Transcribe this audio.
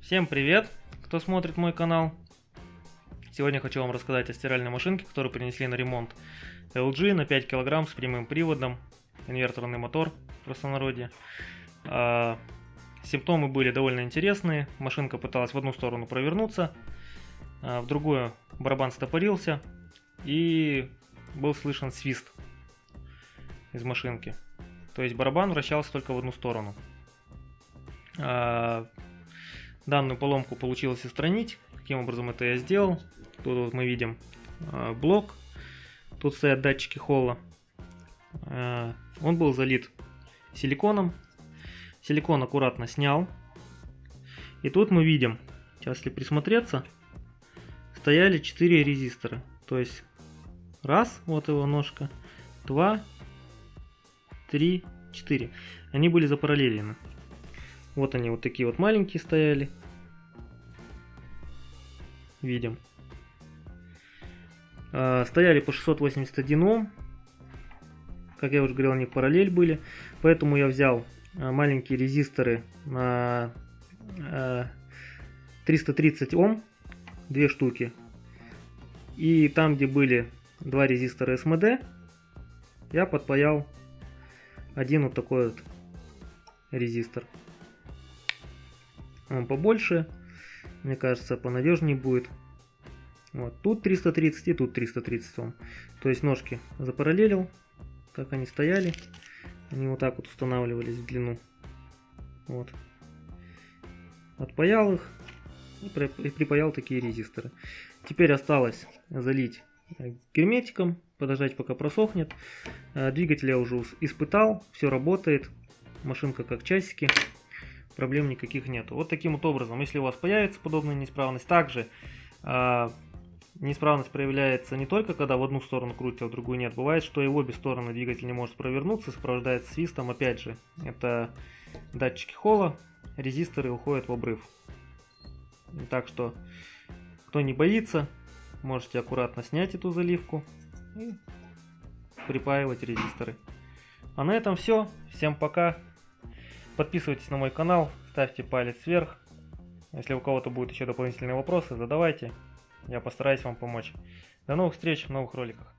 Всем привет, кто смотрит мой канал. Сегодня хочу вам рассказать о стиральной машинке, которую принесли на ремонт. LG на 5 кг с прямым приводом, инверторный мотор в простонародье. Симптомы были довольно интересные. Машинка пыталась в одну сторону провернуться, в другую барабан стопорился и был слышен свист из машинки. То есть барабан вращался только в одну сторону. Данную поломку получилось устранить. Каким образом это я сделал? Тут вот мы видим блок. Тут стоят датчики холла. Он был залит силиконом. Силикон аккуратно снял. И тут мы видим, сейчас если присмотреться, стояли 4 резистора. То есть раз, вот его ножка, 2, 3, 4. Они были запараллелены. Вот они вот такие вот маленькие стояли. Видим. Стояли по 681 Ом. Как я уже говорил, они в параллель были. Поэтому я взял маленькие резисторы на 330 Ом. 2 штуки. И там, где были 2 резистора СМД, я подпаял один вот такой вот резистор. Он побольше, мне кажется, понадежнее будет. Вот тут 330 и тут 330 Ом. То есть ножки запараллелил, как они стояли. Они вот так вот устанавливались в длину. Вот. Отпаял их и припаял такие резисторы. Теперь осталось залить герметиком, подождать пока просохнет. Двигатель я уже испытал, все работает. Машинка как часики. Проблем никаких нету. Вот таким вот образом, если у вас появится подобная неисправность, также неисправность проявляется не только когда в одну сторону крутит, а в другую нет. Бывает, что и в обе стороны двигатель не может провернуться, сопровождается свистом. Опять же, это датчики холла, резисторы уходят в обрыв. Так что, кто не боится, можете аккуратно снять эту заливку и припаивать резисторы. А на этом все. Всем пока. Подписывайтесь на мой канал, ставьте палец вверх. Если у кого-то будут еще дополнительные вопросы, задавайте. Я постараюсь вам помочь. До новых встреч в новых роликах.